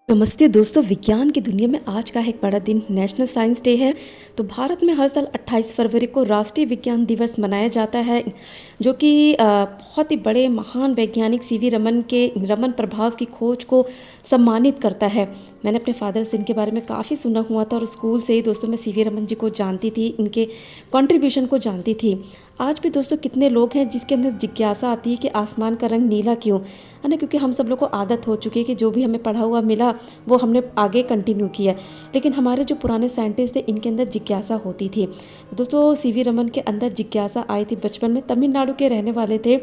नमस्ते दोस्तों, विज्ञान की दुनिया में आज का एक बड़ा दिन नेशनल साइंस डे है। तो भारत में हर साल 28 फरवरी को राष्ट्रीय विज्ञान दिवस मनाया जाता है, जो कि बहुत ही बड़े महान वैज्ञानिक सीवी रमन के रमन प्रभाव की खोज को सम्मानित करता है। मैंने अपने फादर से इनके बारे में काफ़ी सुना हुआ था और स्कूल से ही दोस्तों मैं सीवी रमन जी को जानती थी, इनके कंट्रीब्यूशन को जानती थी। आज भी दोस्तों कितने लोग हैं जिसके अंदर जिज्ञासा आती है कि आसमान का रंग नीला क्यों, है ना। क्योंकि हम सब लोग को आदत हो चुकी है कि जो भी हमें पढ़ा हुआ मिला वो हमने आगे कंटिन्यू किया। लेकिन हमारे जो पुराने साइंटिस्ट थे इनके अंदर जिज्ञासा होती थी। दोस्तों सीवी रमन के अंदर जिज्ञासा आई थी बचपन में, तमिलनाडु के रहने वाले थे,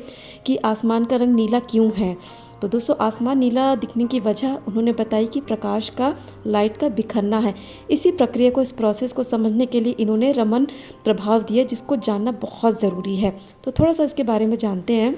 कि आसमान का रंग नीला क्यों है। तो दोस्तों आसमान नीला दिखने की वजह उन्होंने बताई कि प्रकाश का, लाइट का बिखरना है। इसी प्रक्रिया को, इस प्रोसेस को समझने के लिए इन्होंने रमन प्रभाव दिया, जिसको जानना बहुत ज़रूरी है। तो थोड़ा सा इसके बारे में जानते हैं।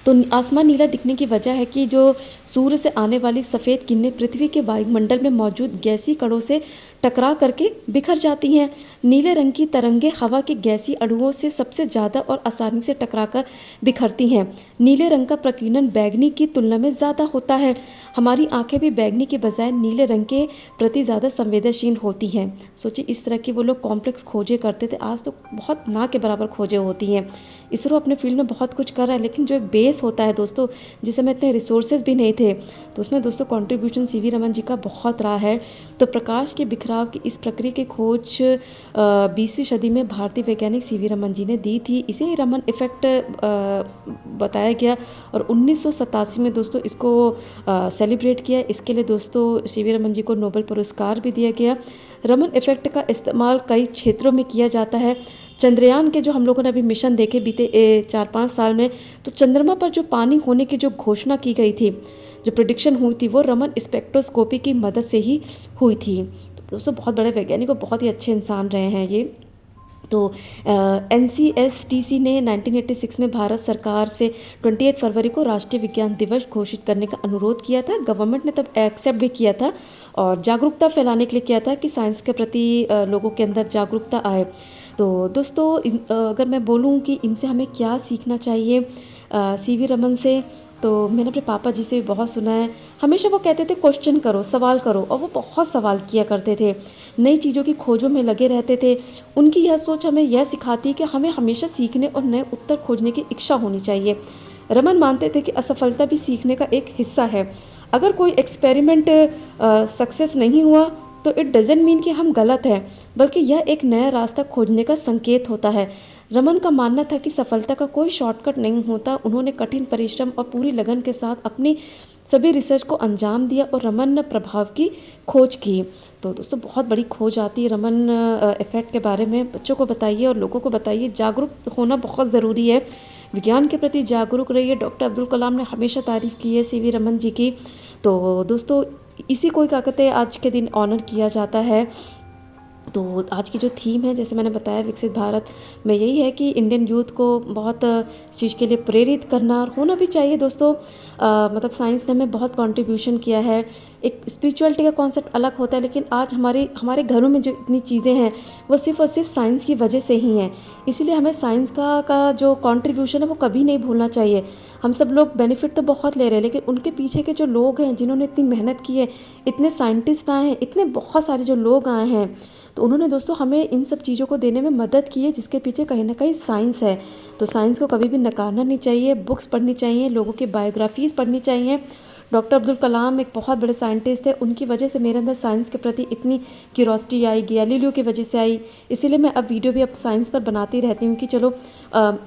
तो आसमान नीला दिखने की वजह है कि जो सूर्य से आने वाली सफ़ेद किरणें पृथ्वी के वायुमंडल में मौजूद गैसीय कणों से टकरा करके बिखर जाती हैं। नीले रंग की तरंगें हवा के गैसीय अणुओं से सबसे ज़्यादा और आसानी से टकराकर बिखरती हैं। नीले रंग का प्रकीर्णन बैंगनी की तुलना में ज़्यादा होता है। हमारी आंखें भी बैंगनी के बजाय नीले रंग के प्रति ज़्यादा संवेदनशील होती हैं। सोचिए इस तरह की वो लोग कॉम्प्लेक्स खोजें करते थे, आज तो बहुत ना के बराबर खोजें होती हैं। इसरो अपने फील्ड में बहुत कुछ कर रहा है, लेकिन जो एक बेस होता है दोस्तों, जिस समय इतने रिसोर्सेज भी नहीं थे, तो उसमें दोस्तों कंट्रीब्यूशन सीवी रमन जी का बहुत रहा है। तो प्रकाश के बिखराव की इस प्रक्रिया की खोज 20वीं सदी में भारतीय वैज्ञानिक सीवी रमन जी ने दी थी। इसे ही रमन इफेक्ट बताया गया और 1987 में दोस्तों इसको सेलिब्रेट किया। इसके लिए दोस्तों सीवी रमन जी को नोबेल पुरस्कार भी दिया गया। रमन इफेक्ट का इस्तेमाल कई क्षेत्रों में किया जाता है। चंद्रयान के जो हम लोगों ने अभी मिशन देखे बीते 4-5 साल में, तो चंद्रमा पर जो पानी होने की जो घोषणा की गई थी, जो प्रिडिक्शन हुई थी, वो रमन स्पेक्ट्रोस्कोपी की मदद से ही हुई थी। तो दोस्तों बहुत बड़े वैज्ञानिक और बहुत ही अच्छे इंसान रहे हैं ये। तो NCSTC ने 1986 में भारत सरकार से 28 फरवरी को राष्ट्रीय विज्ञान दिवस घोषित करने का अनुरोध किया था। गवर्नमेंट ने तब एक्सेप्ट भी किया था और जागरूकता फैलाने के लिए किया था कि साइंस के प्रति लोगों के अंदर जागरूकता आए। तो दोस्तों अगर मैं बोलूँ कि इनसे हमें क्या सीखना चाहिए, सीवी रमन से, तो मैंने अपने पापा जी से बहुत सुना है। हमेशा वो कहते थे क्वेश्चन करो, सवाल करो, और वो बहुत सवाल किया करते थे, नई चीज़ों की खोजों में लगे रहते थे। उनकी यह सोच हमें यह सिखाती है कि हमें हमेशा सीखने और नए उत्तर खोजने की इच्छा होनी चाहिए। रमन मानते थे कि असफलता भी सीखने का एक हिस्सा है। अगर कोई एक्सपेरिमेंट सक्सेस नहीं हुआ तो इट डजेंट मीन कि हम गलत हैं, बल्कि यह एक नया रास्ता खोजने का संकेत होता है। रमन का मानना था कि सफलता का कोई शॉर्टकट नहीं होता। उन्होंने कठिन परिश्रम और पूरी लगन के साथ अपनी सभी रिसर्च को अंजाम दिया और रमन प्रभाव की खोज की। तो दोस्तों बहुत बड़ी खोज आती है रमन इफेक्ट के बारे में। बच्चों को बताइए और लोगों को बताइए, जागरूक होना बहुत ज़रूरी है। विज्ञान के प्रति जागरूक रहिए। डॉक्टर अब्दुल कलाम ने हमेशा तारीफ़ की है सीवी रमन जी की। तो दोस्तों इसी को क्या कहते हैं, आज के दिन ऑनर किया जाता है। तो आज की जो थीम है, जैसे मैंने बताया, विकसित भारत में यही है कि इंडियन यूथ को बहुत इस चीज़ के लिए प्रेरित करना और होना भी चाहिए दोस्तों। मतलब साइंस ने हमें बहुत कंट्रीब्यूशन किया है। एक स्पिरिचुअलिटी का कॉन्सेप्ट अलग होता है, लेकिन आज हमारे घरों में जो इतनी चीज़ें हैं वो सिर्फ़ और सिर्फ साइंस की वजह से ही हैं। इसीलिए हमें साइंस का जो कंट्रीब्यूशन है वो कभी नहीं भूलना चाहिए। हम सब लोग बेनिफिट तो बहुत ले रहे हैं, लेकिन उनके पीछे के जो लोग हैं जिन्होंने इतनी मेहनत की है, इतने साइंटिस्ट आए हैं, इतने बहुत सारे जो लोग आए हैं, तो उन्होंने दोस्तों हमें इन सब चीज़ों को देने में मदद की है, जिसके पीछे कहीं ना कहीं साइंस है। तो साइंस को कभी भी नकारना नहीं चाहिए। बुक्स पढ़नी चाहिए, लोगों की बायोग्राफीज़ पढ़नी चाहिए। डॉक्टर अब्दुल कलाम एक बहुत बड़े साइंटिस्ट थे, उनकी वजह से मेरे अंदर साइंस के प्रति इतनी क्यूरोसिटी आई, गैलीलियो की वजह से आई। इसीलिए मैं अब वीडियो भी अब साइंस पर बनाती रहती हूँ कि चलो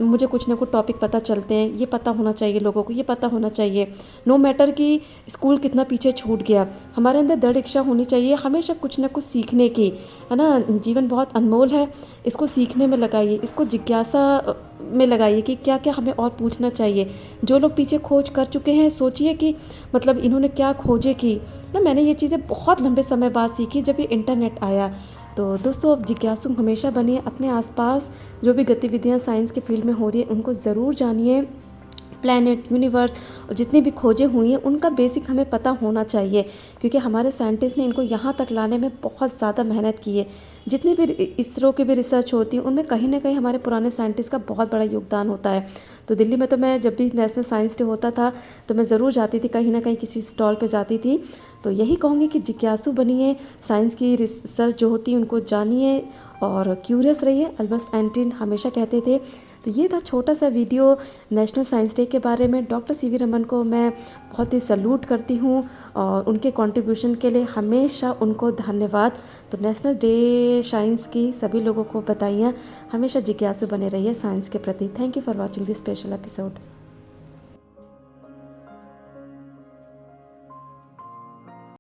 मुझे कुछ ना कुछ टॉपिक पता चलते हैं, ये पता होना चाहिए लोगों को, ये पता होना चाहिए। नो मैटर कि स्कूल कितना पीछे छूट गया, हमारे अंदर दृढ़ इच्छा होनी चाहिए हमेशा कुछ ना कुछ सीखने की, है ना। जीवन बहुत अनमोल है, इसको सीखने में लगाइए, इसको जिज्ञासा में लगाइए कि क्या क्या हमें और पूछना चाहिए। जो लोग पीछे खोज कर चुके हैं, सोचिए कि मतलब इन्होंने क्या खोजे की ना। मैंने ये चीज़ें बहुत लंबे समय बाद सीखी जब ये इंटरनेट आया। तो दोस्तों अब जिज्ञासु हमेशा बनिए। अपने आसपास जो भी गतिविधियाँ साइंस के फील्ड में हो रही है उनको ज़रूर जानिए। प्लैनेट, यूनिवर्स और जितनी भी खोजें हुई हैं उनका बेसिक हमें पता होना चाहिए, क्योंकि हमारे साइंटिस्ट ने इनको यहाँ तक लाने में बहुत ज़्यादा मेहनत की है। जितनी भी इसरो की भी रिसर्च होती है उनमें कहीं ना कहीं हमारे पुराने साइंटिस्ट का बहुत बड़ा योगदान होता है। तो दिल्ली में तो मैं जब भी नेशनल साइंस डे होता था तो मैं ज़रूर जाती थी, कहीं ना कहीं किसी स्टॉल पे जाती थी। तो यही कहूँगी कि जिज्ञासु बनिए, साइंस की रिसर्च जो होती है उनको जानिए और क्यूरियस रहिए। अल्बर्ट आइंस्टीन हमेशा कहते थे। तो ये था छोटा सा वीडियो नेशनल साइंस डे के बारे में। डॉक्टर सीवी रमन को मैं बहुत ही सैल्यूट करती हूँ और उनके कंट्रीब्यूशन के लिए हमेशा उनको धन्यवाद। तो नेशनल डे साइंस की सभी लोगों को बताइए, हमेशा जिज्ञासु बने रहिए साइंस के प्रति। Thank you for watching this special episode.